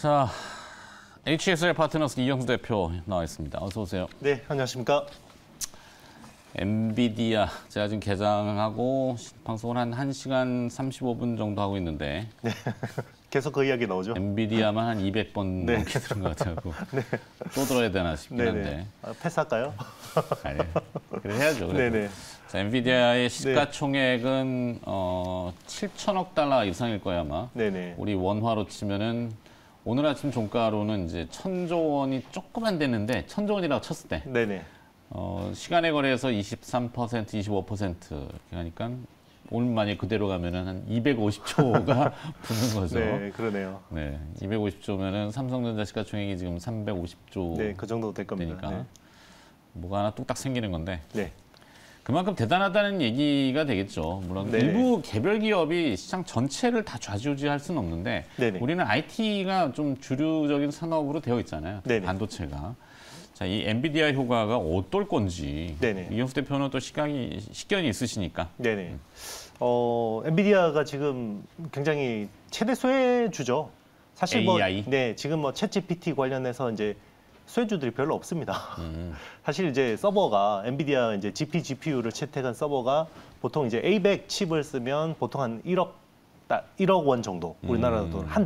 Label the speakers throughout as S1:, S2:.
S1: 자, HSL 파트너스 이영수 대표 나와 있습니다. 어서 오세요.
S2: 네, 안녕하십니까.
S1: 엔비디아, 제가 지금 개장하고 방송을 한 1시간 35분 정도 하고 있는데
S2: 네, 계속 그 이야기 나오죠.
S1: 엔비디아만 한 200번
S2: 네.
S1: 넘게 들은 것 같아요.
S2: 네.
S1: 또 들어야 되나 싶긴 한데.
S2: 패스할까요?
S1: 아니, 그래 해야죠.
S2: 네네.
S1: 자, 엔비디아의 시가총액은 7천억 달러 이상일 거야 아마.
S2: 네네.
S1: 우리 원화로 치면은 오늘 아침 종가로는 이제 1,000조 원이 조금 안 됐는데 1,000조 원이라고 쳤을 때
S2: 네네.
S1: 시간의 거래에서 23%, 25% 이렇게 하니까 오늘 만약에 그대로 가면은 한 250조가 붙는 거죠.
S2: 네, 그러네요.
S1: 네, 250조면은 삼성전자 시가총액이 지금 350조.
S2: 네, 그 정도 될 겁니다.
S1: 되니까
S2: 네.
S1: 뭐가 하나 뚝딱 생기는 건데.
S2: 네.
S1: 그만큼 대단하다는 얘기가 되겠죠. 물론
S2: 네네.
S1: 일부 개별 기업이 시장 전체를 다 좌지우지할 수는 없는데
S2: 네네.
S1: 우리는 IT가 좀 주류적인 산업으로 되어 있잖아요.
S2: 네네.
S1: 반도체가. 자, 이 엔비디아 효과가 어떨 건지
S2: 네네.
S1: 이영수 대표는 또 식견이 있으시니까.
S2: 네네. 엔비디아가 지금 굉장히 최대 수혜주죠. 사실
S1: AI?
S2: 네, 지금 챗GPT 관련해서 이제 수혜주들이 별로 없습니다. 사실 이제 서버가 엔비디아 이제 GPU를 채택한 서버가 보통 이제 A100 칩을 쓰면 보통 한 1억 원 정도 우리나라 돈 한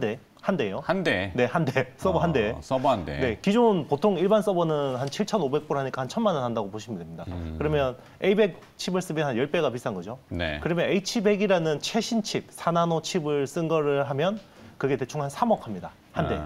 S2: 대예요.
S1: 한 대.
S2: 네, 한 대. 서버 한 대.
S1: 서버 한 대.
S2: 네, 기존 보통 일반 서버는 한 7,500불 하니까 한 1,000만 원 한다고 보시면 됩니다. 그러면 A100 칩을 쓰면 한 10배가 비싼 거죠.
S1: 네.
S2: 그러면 H100이라는 최신 칩, 4나노 칩을 쓴 거를 하면 그게 대충 한 3억 합니다. 한 대.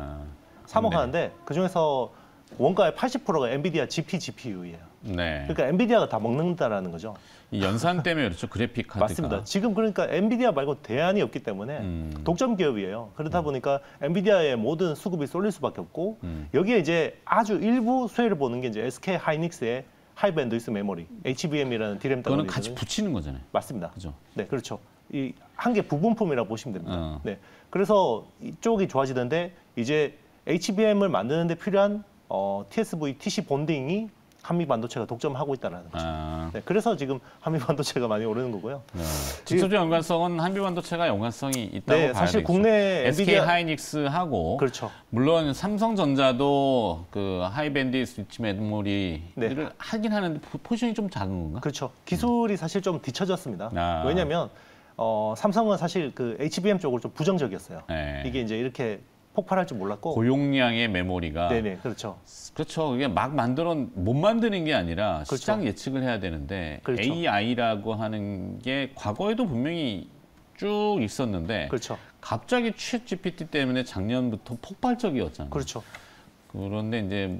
S2: 3억
S1: 네.
S2: 하는데 그중에서 원가의 80%가 엔비디아 GPU예요.
S1: 네.
S2: 그러니까 엔비디아가 다 먹는다라는 거죠.
S1: 이 연산 때문에 그렇죠. 그래픽 카드가.
S2: 맞습니다. 지금 그러니까 엔비디아 말고 대안이 없기 때문에 독점 기업이에요. 그러다 보니까 엔비디아의 모든 수급이 쏠릴 수밖에 없고 여기에 이제 아주 일부 수혜를 보는 게 이제 SK 하이닉스의 하이밴드위스 메모리, HBM이라는 디램 덩어리.
S1: 그거는 같이 붙이는 거잖아요.
S2: 맞습니다.
S1: 그죠?
S2: 네, 그렇죠. 이 한 개 부분품이라고 보시면 됩니다. 네, 그래서 이쪽이 좋아지는데 이제 HBM을 만드는 데 필요한 TSV, TC 본딩이 한미 반도체가 독점하고 있다는 거죠. 네, 그래서 지금 한미 반도체가 많이 오르는 거고요.
S1: 네. 직접적 연관성은 한미 반도체가 연관성이 있다고
S2: 네,
S1: 봐야
S2: 사실
S1: 되겠죠.
S2: 국내
S1: SK
S2: 엔비디아
S1: 하이닉스하고
S2: 그렇죠.
S1: 물론 삼성전자도 그 하이밴드 스위치 메모리를 하긴 하는데 포지션이 좀 작은 건가?
S2: 그렇죠. 기술이 사실 좀 뒤처졌습니다.
S1: 아.
S2: 왜냐하면 삼성은 사실 그 HBM 쪽으로 좀 부정적이었어요.
S1: 네.
S2: 이게 이제 이렇게 폭발할 줄 몰랐고.
S1: 고용량의 메모리가
S2: 네네, 그렇죠.
S1: 그렇죠. 그게 막 못 만드는 게 아니라
S2: 그렇죠.
S1: 시장 예측을 해야 되는데
S2: 그렇죠.
S1: AI라고 하는 게 과거에도 분명히 쭉 있었는데
S2: 그렇죠.
S1: 갑자기 챗GPT 때문에 작년부터 폭발적이었잖아요.
S2: 그렇죠.
S1: 그런데 이제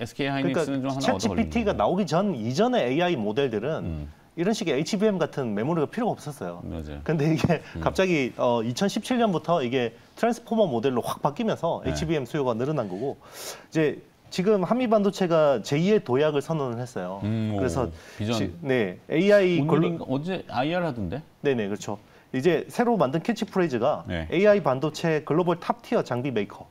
S1: SK 하이닉스는
S2: 그러니까
S1: 좀 하나 얻어 걸린
S2: 챗GPT가
S1: 거고.
S2: 나오기 전 이전의 AI 모델들은 이런 식의 HBM 같은 메모리가 필요가 없었어요.
S1: 맞아요.
S2: 근데 이게 갑자기 2017년부터 이게 트랜스포머 모델로 확 바뀌면서 HBM 수요가 늘어난 거고 이제 지금 한미 반도체가 제2의 도약을 선언을 했어요. 그래서
S1: 비전.
S2: 네, AI
S1: 오늘인가 어제 IR 하던데?
S2: 네네, 그렇죠. 이제 새로 만든 캐치프레이즈가
S1: 네.
S2: AI 반도체 글로벌 탑티어 장비 메이커.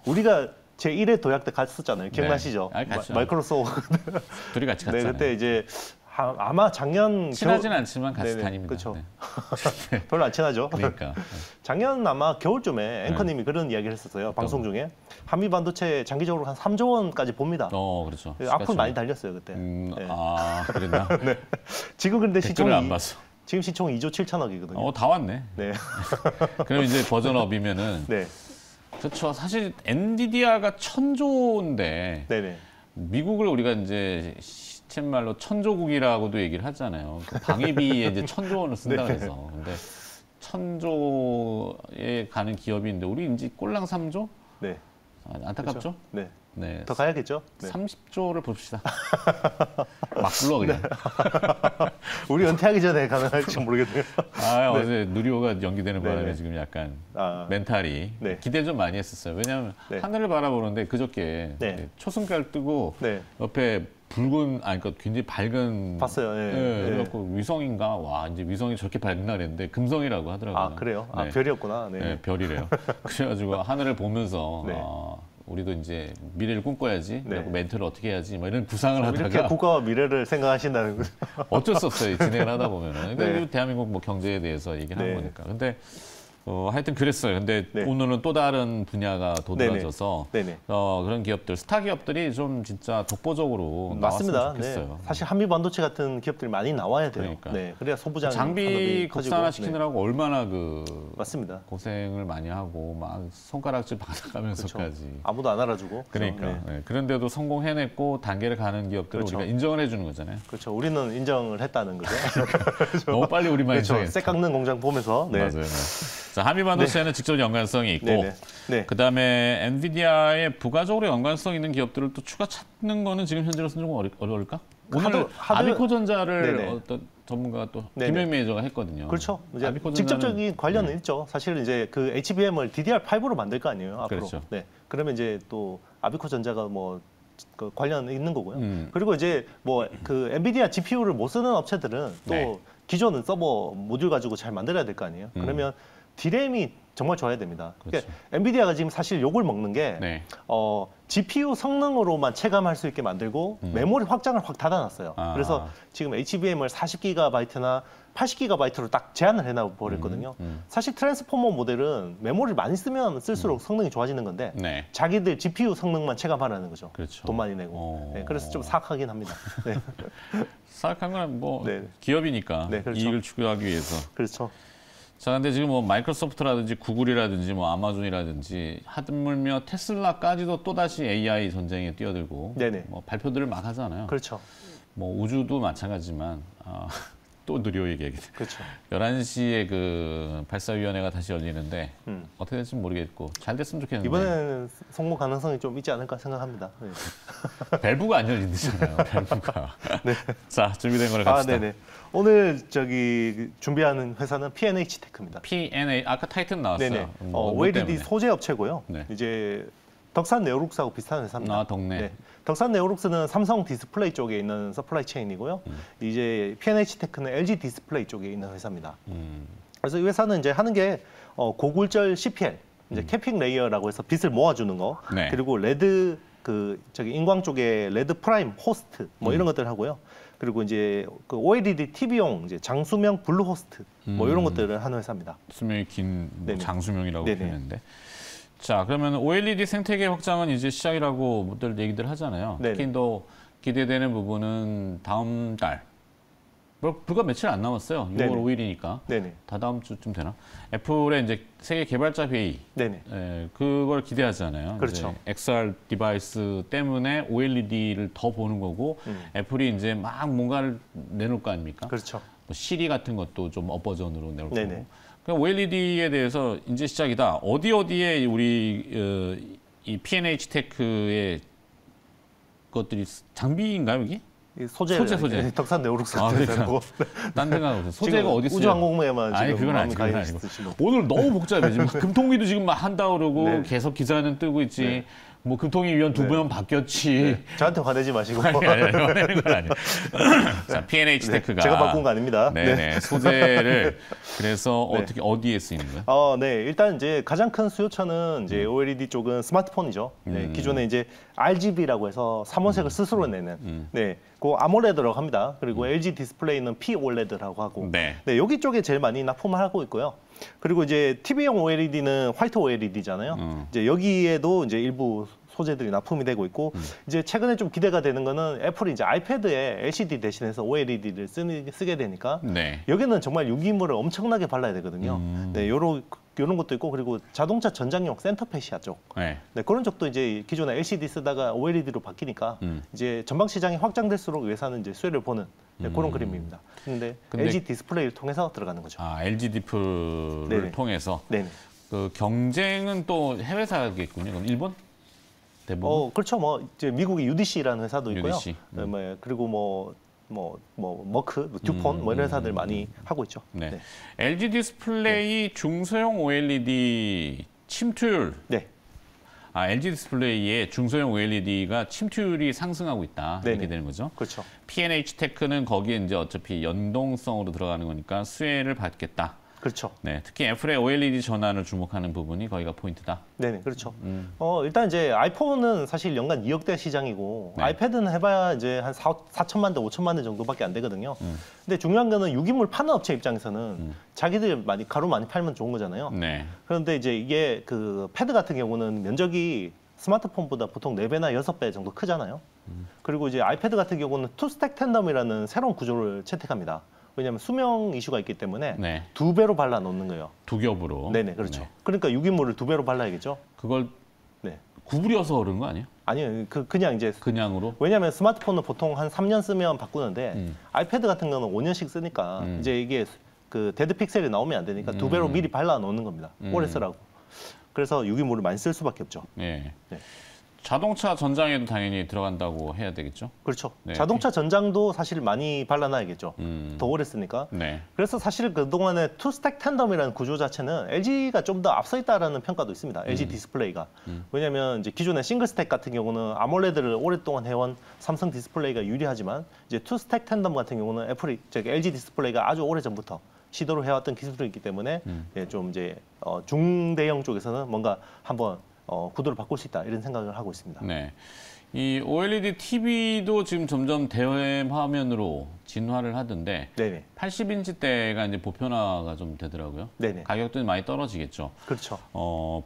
S2: 우리가 제1의 도약 때 갔었잖아요. 기억나시죠?
S1: 네. 갔죠.
S2: 마이크로소프트.
S1: 둘이 같이
S2: 네,
S1: 갔잖아요.
S2: 그때 이제 아마 작년
S1: 친하진 않지만 같은
S2: 네네,
S1: 다닙니다.
S2: 그렇죠.
S1: 네.
S2: 별로 안 친하죠.
S1: 그러니까.
S2: 작년 아마 겨울쯤에 앵커님이 그런 이야기를 했었어요. 방송 중에 한미 반도체 장기적으로 한 3조 원까지 봅니다.
S1: 그렇죠.
S2: 악플 많이 달렸어요 그때. 네.
S1: 그랬나?
S2: 네. 지금 근데
S1: 댓글을 안 봤어.
S2: 지금 시총 2조 7천억이거든요.
S1: 다 왔네.
S2: 네.
S1: 그럼 이제 버전업이면은
S2: 네.
S1: 그렇죠. 사실 엔비디아가 1,000조인데
S2: 네네.
S1: 미국을 우리가 이제 시쳇말로 천조국이라고도 얘기를 하잖아요. 그 방위비에 이제 1,000조 원을 쓴다
S2: 네.
S1: 그래서. 근데 1,000조에 가는 기업인데 우리 이제 꼴랑 3조?
S2: 네.
S1: 안타깝죠?
S2: 그렇죠? 네.
S1: 네.
S2: 더 가야겠죠? 네.
S1: 30조를 봅시다. 막 불러 그냥.
S2: 우리 은퇴하기 전에 가능할지 모르겠네요.
S1: 어제 누리호가 연기되는 바람에
S2: 네네.
S1: 지금 약간
S2: 아.
S1: 멘탈이
S2: 네.
S1: 기대 좀 많이 했었어요. 왜냐하면
S2: 네.
S1: 하늘을 바라보는데 그저께
S2: 네.
S1: 초승달 뜨고
S2: 네.
S1: 옆에 붉은 그러니까 굉장히 밝은
S2: 봤어요. 예.
S1: 예,
S2: 예.
S1: 그래갖고 위성인가 와 이제 위성이 저렇게 밝나 그랬는데 금성이라고 하더라고요.
S2: 아, 그래요? 아,
S1: 네.
S2: 별이었구나. 네.
S1: 네, 별이래요. 그래가지고 하늘을 보면서
S2: 네.
S1: 우리도 이제 미래를 꿈꿔야지.
S2: 네.
S1: 그리고 멘트를 어떻게 해야지. 뭐 이런 구상을
S2: 이렇게
S1: 하다가
S2: 국가와 미래를 생각하신다는 거죠.
S1: 어쩔 수 없어요. 진행을 하다 보면은. 근데
S2: 네.
S1: 대한민국 뭐 경제에 대해서 얘기를 하는
S2: 네.
S1: 거니까. 근데 하여튼 그랬어요. 근데
S2: 네.
S1: 오늘은 또 다른 분야가 도드라져서
S2: 네네.
S1: 그런 기업들, 스타 기업들이 좀 진짜 독보적으로
S2: 맞습니다.
S1: 나왔으면 좋겠어요.
S2: 네. 사실 한미 반도체 같은 기업들이 많이 나와야 돼요.
S1: 그러니까.
S2: 네. 그래야 소부장
S1: 장비
S2: 산업이 커지고.
S1: 국산화
S2: 네.
S1: 시키느라고 얼마나
S2: 맞습니다.
S1: 고생을 많이 하고 막 손가락질 받아가면서까지.
S2: 아무도 안 알아주고.
S1: 그러니까
S2: 네.
S1: 네. 그런데도 성공해냈고 단계를 가는 기업들을
S2: 그렇죠.
S1: 우리가 인정을 해주는 거잖아요.
S2: 그렇죠. 우리는 인정을 했다는 거죠.
S1: 너무 빨리 우리만
S2: 그렇죠.
S1: 인정했어.
S2: 색 깎는 공장 보면서. 네.
S1: 맞아요. 자, 한미 반도체는 직접 연관성이 있고,
S2: 네네. 네.
S1: 그다음에 엔비디아에 부가적으로 연관성 있는 기업들을 또 추가 찾는 거는 지금 현재로서는 좀 어려울까? 오늘 아비코전자를
S2: 네네.
S1: 어떤 전문가가 또
S2: 네네.
S1: 김영 매니저가 했거든요.
S2: 그렇죠. 이제
S1: 아비코전자는-
S2: 직접적인 관련은 있죠. 사실 이제 그 HBM을 DDR5로 만들 거 아니에요. 앞으로.
S1: 그렇죠.
S2: 네. 그러면 이제 또 아비코전자가 뭐 그 관련 있는 거고요.
S1: 음.
S2: 그리고 이제 뭐 그 엔비디아 GPU를 못 쓰는 업체들은 또
S1: 네.
S2: 기존은 서버 모듈 가지고 잘 만들어야 될 거 아니에요. 그러면 D램이 정말 좋아야 됩니다.
S1: 그렇죠.
S2: 그러니까 엔비디아가 지금 사실 욕을 먹는 게
S1: 네.
S2: GPU 성능으로만 체감할 수 있게 만들고 메모리 확장을 확 닫아놨어요.
S1: 아.
S2: 그래서 지금 HBM을 40GB나 80GB로 딱 제한을 해놔 버렸거든요. 사실 트랜스포머 모델은 메모리를 많이 쓰면 쓸수록 성능이 좋아지는 건데
S1: 네.
S2: 자기들 GPU 성능만 체감하라는 거죠.
S1: 그렇죠.
S2: 돈 많이 내고. 네, 그래서 좀 사악하긴 합니다. 네,
S1: 사악한 건 뭐
S2: 네.
S1: 기업이니까
S2: 네, 그렇죠.
S1: 이익을 추구하기 위해서.
S2: 그렇죠.
S1: 자, 근데 지금 뭐 마이크로소프트라든지 구글이라든지 뭐 아마존이라든지 하물며 테슬라까지도 또 다시 AI 전쟁에 뛰어들고
S2: 네네.
S1: 뭐 발표들을 막 하잖아요.
S2: 그렇죠.
S1: 뭐 우주도 마찬가지지만 또 느려 얘기하게 돼.
S2: 그렇죠.
S1: 11시에 그 발사위원회가 다시 열리는데
S2: 음.
S1: 어떻게 될지 모르겠고 잘 됐으면 좋겠는데
S2: 이번에는 성공 가능성이 좀 있지 않을까 생각합니다. 네.
S1: 밸브가 안 열린다잖아요. 밸브가. 자, 준비된 거를 갑시다.
S2: 네네. 오늘 저기 준비하는 회사는 P&H 테크입니다.
S1: P&A 아까 타이틀 나왔어요.
S2: 네네.
S1: 뭐
S2: OLED
S1: 때문에?
S2: 소재 업체고요.
S1: 네.
S2: 이제 덕산 네오룩스하고 비슷한 회사입니다.
S1: 아, 덕네.
S2: 네. 덕산 네오룩스는 삼성 디스플레이 쪽에 있는 서플라이 체인이고요. 이제 P&H 테크는 LG 디스플레이 쪽에 있는 회사입니다. 그래서 이 회사는 이제 하는 게 고굴절 CPL, 이제 캐핑 레이어라고 해서 빛을 모아주는 거,
S1: 네.
S2: 그리고 레드 그 저기 인광 쪽에 레드 프라임 호스트 뭐 이런 것들 하고요. 그리고 이제 그 OLED TV용 이제 장수명 블루 호스트 뭐 이런 것들을 하는 회사입니다.
S1: 수명이 긴
S2: 네네.
S1: 장수명이라고
S2: 네네.
S1: 표현했는데. 자, 그러면 OLED 생태계 확장은 이제 시작이라고 모델 얘기들 하잖아요.
S2: 네네.
S1: 특히 또 기대되는 부분은 다음 달. 불과 며칠 안 남았어요. 6월
S2: 네네.
S1: 5일이니까.
S2: 네네.
S1: 다다음 주쯤 되나? 애플의 이제 세계 개발자 회의.
S2: 네네.
S1: 그걸 기대하잖아요.
S2: 그렇죠.
S1: 이제 XR 디바이스 때문에 OLED를 더 보는 거고 애플이 이제 막 뭔가를 내놓을 거 아닙니까?
S2: 그렇죠.
S1: 뭐 시리 같은 것도 좀 업버전으로 내놓을
S2: 네네.
S1: 거고. 그러니까 OLED에 대해서 이제 시작이다. 어디에 우리 이 P&H 테크의 것들이 장비인가요, 여기?
S2: 이 소재. 덕산 네오룩스 같은
S1: 그러니까.
S2: 회사고.
S1: 딴 데가 없어요. 소재가 어디 있어요?
S2: 우주항공모에만
S1: 아니,
S2: 지금
S1: 그건
S2: 마음이
S1: 그건
S2: 가
S1: 아니고.
S2: 있으시고.
S1: 오늘 너무 복잡해. 지금 금통위도 지금 막 한다 그러고
S2: 네.
S1: 계속 기사는 뜨고 있지.
S2: 네.
S1: 뭐 금통위 위원 두
S2: 네.
S1: 번 바뀌었지.
S2: 저한테 화내지 마시고.
S1: 아니, 화내는 건 아니에요. 자, P&H
S2: 네,
S1: 테크가
S2: 제가 바꾼 거 아닙니다.
S1: 네네. 소재를 그래서
S2: 네.
S1: 어디에 쓰이는 거예요?
S2: 네. 일단 이제 가장 큰 수요처는 이제 OLED 쪽은 스마트폰이죠. 네, 기존에 이제 RGB라고 해서 삼원색을 스스로 내는. 네. 그 아모레드라고 합니다. 그리고 LG 디스플레이는 POLED라고 하고.
S1: 네.
S2: 네, 여기 쪽에 제일 많이 납품을 하고 있고요. 그리고 이제 TV용 OLED는 화이트 OLED잖아요. 이제 여기에도 이제 일부 소재들이 납품이 되고 있고 이제 최근에 좀 기대가 되는 거는 애플이 이제 아이패드에 LCD 대신해서 OLED를 쓰게 되니까
S1: 네.
S2: 여기는 정말 유기물을 엄청나게 발라야 되거든요. 네, 요런 것도 있고 그리고 자동차 전장용 센터페시아 쪽.
S1: 네.
S2: 네, 그런 쪽도 이제 기존에 LCD 쓰다가 OLED로 바뀌니까 이제 전방 시장이 확장될수록 회사는 이제 수혜를 보는 그런 그림입니다. 근데 LG 디스플레이를 통해서 들어가는 거죠.
S1: LG 디플을
S2: 네네.
S1: 통해서
S2: 네네.
S1: 그 경쟁은 또 해외사겠군요. 그럼 일본? 대부분?
S2: 그렇죠. 뭐 이제 미국의 UDC라는 회사도 있고요.
S1: UDC.
S2: 네, 뭐 머크, 듀폰 뭐 이런 회사들 많이 하고 있죠.
S1: 네.
S2: 네.
S1: LG 디스플레이 중소형 OLED 침투율.
S2: 네.
S1: LG 디스플레이의 중소형 OLED가 침투율이 상승하고 있다. 이렇게
S2: 네네.
S1: 되는 거죠.
S2: 그렇죠.
S1: P&H 테크는 거기에 이제 어차피 연동성으로 들어가는 거니까 수혜를 받겠다.
S2: 그렇죠.
S1: 네, 특히 FLA OLED 전환을 주목하는 부분이 거기가 포인트다.
S2: 네네, 그렇죠. 일단 이제 아이폰은 사실 연간 2억대 시장이고
S1: 네.
S2: 아이패드는 해봐야 이제 한 4천만 대, 5천만 대 정도밖에 안 되거든요. 근데 중요한 거는 유기물 파는 업체 입장에서는 자기들 가루 많이 팔면 좋은 거잖아요.
S1: 네.
S2: 그런데 이제 이게 그 패드 같은 경우는 면적이 스마트폰보다 보통 4배나 6배 정도 크잖아요. 그리고 이제 아이패드 같은 경우는 투스택 텐덤이라는 새로운 구조를 채택합니다. 왜냐하면 수명 이슈가 있기 때문에
S1: 네.
S2: 2배로 발라 놓는 거예요.
S1: 두 겹으로.
S2: 네네, 그렇죠.
S1: 네.
S2: 그러니까 유기물을 2배로 발라야겠죠.
S1: 그걸
S2: 네.
S1: 구부려서 그런 거 아니에요?
S2: 아니요, 그냥 이제
S1: 그냥으로?
S2: 왜냐하면 스마트폰은 보통 한 3년 쓰면 바꾸는데 아이패드 같은 거는 5년씩 쓰니까 이제 이게 그 데드 픽셀이 나오면 안 되니까 2배로 미리 발라 놓는 겁니다. 오래 쓰라고. 그래서 유기물을 많이 쓸 수밖에 없죠.
S1: 네.
S2: 네.
S1: 자동차 전장에도 당연히 들어간다고 해야 되겠죠?
S2: 그렇죠.
S1: 네.
S2: 자동차 전장도 사실 많이 발라놔야겠죠. 더 오래 쓰니까.
S1: 네.
S2: 그래서 사실 그동안에 투스택 텐덤이라는 구조 자체는 LG가 좀 더 앞서 있다라는 평가도 있습니다. LG 디스플레이가. 왜냐하면 이제 기존의 싱글 스택 같은 경우는 아몰레드를 오랫동안 해온 삼성 디스플레이가 유리하지만 이제 투스택 텐덤 같은 경우는 LG 디스플레이가 아주 오래 전부터 시도를 해왔던 기술이 있기 때문에 예, 좀 이제 중대형 쪽에서는 뭔가 한번 구도를 바꿀 수 있다 이런 생각을 하고 있습니다.
S1: 네. 이 OLED TV도 지금 점점 대형 화면으로 진화를 하던데
S2: 네네.
S1: 80인치대가 이제 보편화가 좀 되더라고요.
S2: 네네.
S1: 가격도 많이 떨어지겠죠.
S2: 그렇죠.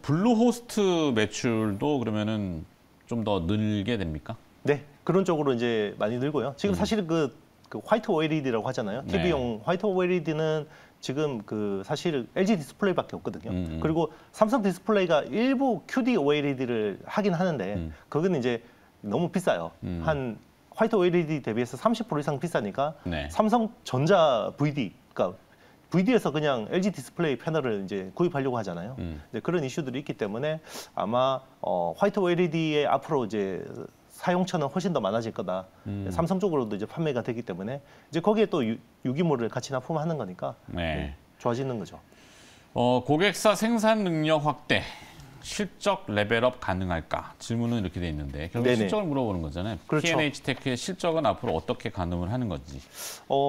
S1: 블루호스트 매출도 그러면은 좀 더 늘게 됩니까?
S2: 네, 그런 쪽으로 이제 많이 늘고요. 지금 사실 그 화이트 OLED라고 하잖아요.
S1: 네.
S2: TV용 화이트 OLED는 지금 사실 LG 디스플레이밖에 없거든요. 그리고 삼성 디스플레이가 일부 QD OLED를 하긴 하는데 그거는 이제 너무 비싸요. 한 화이트 OLED 대비해서 30% 이상 비싸니까
S1: 네.
S2: 삼성전자 VD, 그러니까 VD에서 그냥 LG 디스플레이 패널을 이제 구입하려고 하잖아요. 이제 그런 이슈들이 있기 때문에 아마 화이트 OLED의 앞으로 이제 사용처는 훨씬 더 많아질 거다. 삼성 쪽으로도 이제 판매가 되기 때문에 이제 거기에 또 유기물을 같이 납품하는 거니까
S1: 네.
S2: 좋아지는 거죠.
S1: 고객사 생산 능력 확대, 실적 레벨업 가능할까? 질문은 이렇게 돼 있는데 결국
S2: 네네.
S1: 실적을 물어보는 거잖아요.
S2: 그렇죠.
S1: P&H 테크의 실적은 앞으로 어떻게 가늠을 하는 건지.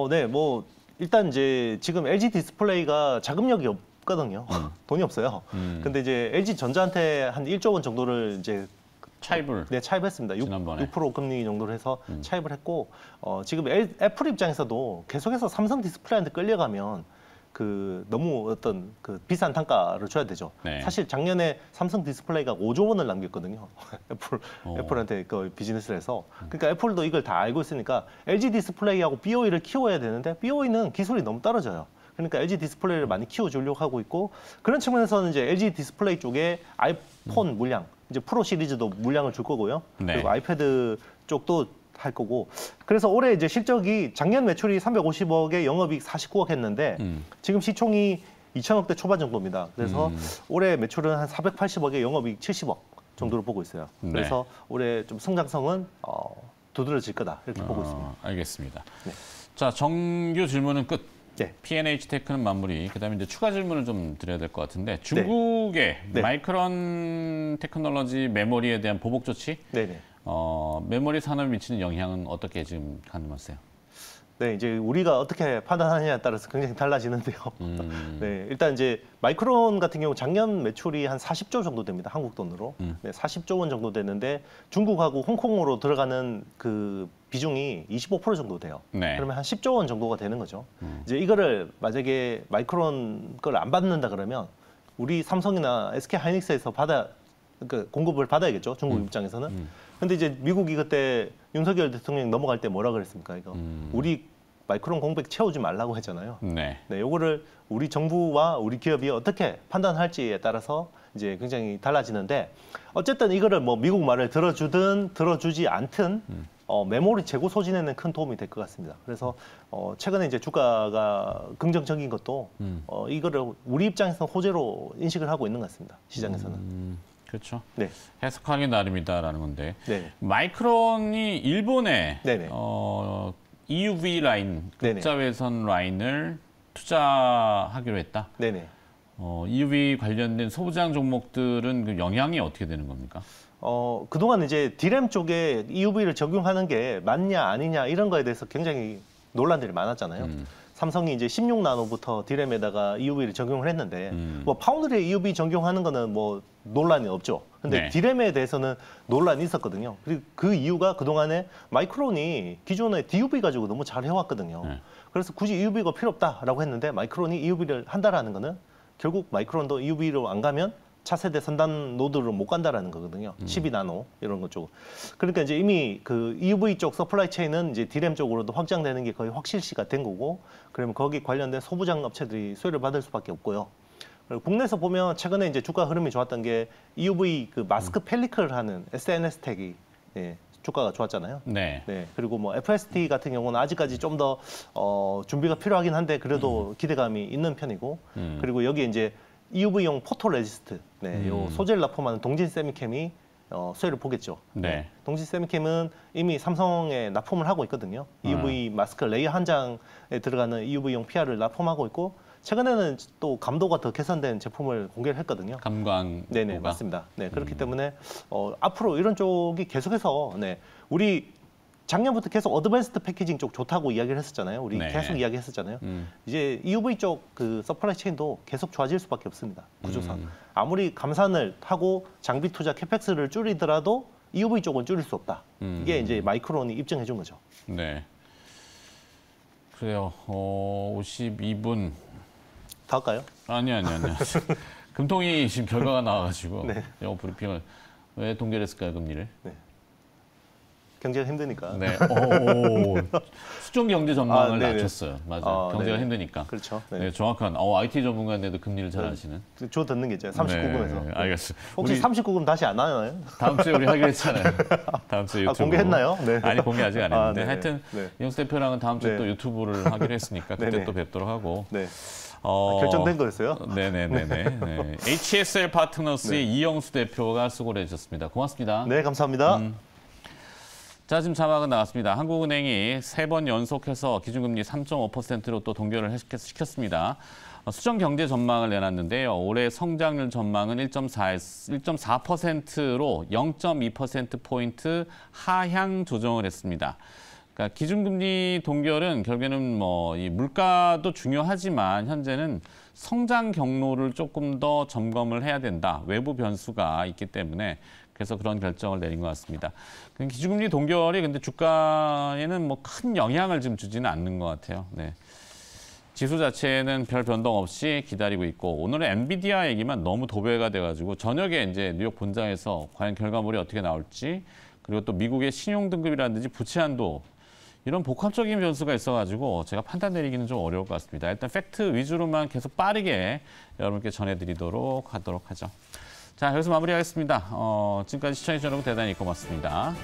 S2: 네, 뭐 일단 이제 지금 LG 디스플레이가 자금력이 없거든요. 돈이 없어요. 근데 이제 LG 전자한테 한 1조 원 정도를 이제
S1: 차입을.
S2: 네, 차입했습니다.
S1: 지난번에.
S2: 6% 금리 정도로 해서 차입을 했고 지금 애플 입장에서도 계속해서 삼성 디스플레이한테 끌려가면 너무 어떤 비싼 단가를 줘야 되죠.
S1: 네.
S2: 사실 작년에 삼성 디스플레이가 5조 원을 남겼거든요. 애플한테 그 비즈니스를 해서. 그러니까 애플도 이걸 다 알고 있으니까 LG 디스플레이하고 BOE를 키워야 되는데 BOE는 기술이 너무 떨어져요. 그러니까 LG 디스플레이를 많이 키워주려고 하고 있고 그런 측면에서는 이제 LG 디스플레이 쪽에 아이폰 물량, 이제 프로 시리즈도 물량을 줄 거고요.
S1: 네.
S2: 그리고 아이패드 쪽도 할 거고. 그래서 올해 이제 실적이 작년 매출이 350억에 영업이익 49억 했는데 지금 시총이 2천억대 초반 정도입니다. 그래서 올해 매출은 한 480억에 영업이익 70억 정도로 보고 있어요.
S1: 네.
S2: 그래서 올해 좀 성장성은 두드러질 거다 이렇게 보고 있습니다.
S1: 알겠습니다.
S2: 네.
S1: 자, 정규 질문은 끝.
S2: 네.
S1: P&H 테크는 마무리. 그다음에 이제 추가 질문을 좀 드려야 될 것 같은데 중국의
S2: 네.
S1: 마이크론 테크놀로지 메모리에 대한 보복 조치,
S2: 네네.
S1: 메모리 산업에 미치는 영향은 어떻게 지금 가늠하세요?
S2: 네, 이제 우리가 어떻게 판단하느냐에 따라서 굉장히 달라지는데요. 네, 일단 이제 마이크론 같은 경우 작년 매출이 한 40조 정도 됩니다. 한국 돈으로. 네, 40조 원 정도 되는데 중국하고 홍콩으로 들어가는 그 비중이 25% 정도 돼요.
S1: 네.
S2: 그러면 한 10조 원 정도가 되는 거죠. 이제 이거를 만약에 마이크론 걸 안 받는다 그러면 우리 삼성이나 SK 하이닉스에서 공급을 받아야겠죠. 중국 입장에서는. 근데 이제 미국이 그때 윤석열 대통령이 넘어갈 때 뭐라 그랬습니까? 이거 우리 마이크론 공백 채우지 말라고 했잖아요.
S1: 네.
S2: 네, 요거를 우리 정부와 우리 기업이 어떻게 판단할지에 따라서 이제 굉장히 달라지는데 어쨌든 이거를 뭐 미국 말을 들어주든 들어주지 않든 메모리 재고 소진에는 큰 도움이 될 것 같습니다. 그래서 최근에 이제 주가가 긍정적인 것도 이거를 우리 입장에서는 호재로 인식을 하고 있는 것 같습니다. 시장에서는.
S1: 그렇죠.
S2: 네.
S1: 해석하기 나름이다라는 건데
S2: 네.
S1: 마이크론이 일본에
S2: 네네.
S1: EUV 라인,
S2: 네네.
S1: 극자외선 라인을 투자하기로 했다.
S2: 네네.
S1: EUV 관련된 소부장 종목들은 그 영향이 어떻게 되는 겁니까?
S2: 그동안 이제 D램 쪽에 EUV를 적용하는 게 맞냐 아니냐 이런 거에 대해서 굉장히 논란들이 많았잖아요. 삼성이 이제 16나노부터 D램에다가 EUV를 적용을 했는데 뭐 파운드리에 EUV 적용하는 거는 뭐 논란이 없죠. 근데
S1: 네.
S2: D램에 대해서는 논란이 있었거든요. 그리고 그 이유가 그동안에 마이크론이 기존에 DUV 가지고 너무 잘 해왔거든요.
S1: 네.
S2: 그래서 굳이 EUV가 필요 없다라고 했는데 마이크론이 EUV를 한다라는 거는 결국 마이크론도 EUV로 안 가면 차세대 선단 노드로 못 간다라는 거거든요. 12나노 이런 것 쪽. 그러니까 이제 이미 그 EUV 쪽 서플라이 체인은 이제 D램 쪽으로도 확장되는 게 거의 확실시가 된 거고, 그러면 거기 관련된 소부장 업체들이 수혜를 받을 수밖에 없고요. 그리고 국내에서 보면 최근에 이제 주가 흐름이 좋았던 게 EUV 그 마스크 펠리클 하는 SNS 택이 예, 주가가 좋았잖아요.
S1: 네.
S2: 네. 그리고 뭐 FST 같은 경우는 아직까지 좀 더 준비가 필요하긴 한데 그래도 기대감이 있는 편이고, 그리고 여기 이제 EUV용 포토레지스트, 네, 요 소재를 납품하는 동진 세미캠이 수혜를 보겠죠.
S1: 네.
S2: 동진 세미캠은 이미 삼성에 납품을 하고 있거든요. EUV 마스크 레이어 한 장에 들어가는 EUV용 PR을 납품하고 있고, 최근에는 또 감도가 더 개선된 제품을 공개를 했거든요.
S1: 감광.
S2: 네네, 맞습니다. 네, 그렇기 때문에 앞으로 이런 쪽이 계속해서 우리 작년부터 계속 어드밴스드 패키징 쪽 좋다고 이야기를 했었잖아요. 우리
S1: 네.
S2: 계속 이야기했었잖아요. 이제 EUV 쪽 그 서플라이 체인도 계속 좋아질 수밖에 없습니다. 구조상. 아무리 감산을 하고 장비 투자 캐펙스를 줄이더라도 EUV 쪽은 줄일 수 없다. 이게 이제 마이크론이 입증해 준 거죠.
S1: 네. 그래요. 52분.
S2: 더 할까요?
S1: 아니요. 금통이 지금 결과가 나와가지고
S2: 네.
S1: 영어 브리핑을 왜 동결했을까요, 금리를?
S2: 네. 경제가 힘드니까.
S1: 네. 수정 경제 전망을
S2: 네네.
S1: 낮췄어요. 맞아요. 경제가
S2: 네네.
S1: 힘드니까.
S2: 그렇죠. 네.
S1: 네, 정확한 IT 전문가인데도 금리를 잘 아시는.
S2: 저 듣는 게 있잖아요. 39금에서.
S1: 네, 알겠어요.
S2: 혹시
S1: 우리
S2: 39금 다시 안 하나요?
S1: 다음 주에 우리 하기로 했잖아요. 다음 주에 유튜브.
S2: 공개했나요? 네.
S1: 아니, 공개 아직 안 했는데.
S2: 네네.
S1: 하여튼
S2: 네.
S1: 이영수 대표랑은 다음 주에
S2: 네.
S1: 또 유튜브를 하기로 했으니까 그때
S2: 네네.
S1: 또 뵙도록 하고.
S2: 네. 결정된 거였어요?
S1: 네네네네. 네. HSL 파트너스의 이영수 대표가 수고를 해주셨습니다. 고맙습니다.
S2: 네, 감사합니다.
S1: 자, 지금 자막은 나왔습니다. 한국은행이 3번 연속해서 기준금리 3.5%로 또 동결을 시켰습니다. 수정 경제 전망을 내놨는데요. 올해 성장률 전망은 1.4%로 0.2%포인트 하향 조정을 했습니다. 그러니까 기준금리 동결은 결국에는 뭐 이 물가도 중요하지만 현재는 성장 경로를 조금 더 점검을 해야 된다. 외부 변수가 있기 때문에 그래서 그런 결정을 내린 것 같습니다. 기준금리 동결이 근데 주가에는 뭐 큰 영향을 좀 주지는 않는 것 같아요. 네. 지수 자체는 별 변동 없이 기다리고 있고, 오늘은 엔비디아 얘기만 너무 도배가 돼가지고 저녁에 이제 뉴욕 본장에서 과연 결과물이 어떻게 나올지, 그리고 또 미국의 신용 등급이라든지 부채 한도 이런 복합적인 변수가 있어가지고 제가 판단 내리기는 좀 어려울 것 같습니다. 일단 팩트 위주로만 계속 빠르게 여러분께 전해드리도록 하죠. 자, 여기서 마무리하겠습니다. 지금까지 시청해주신 여러분 대단히 고맙습니다.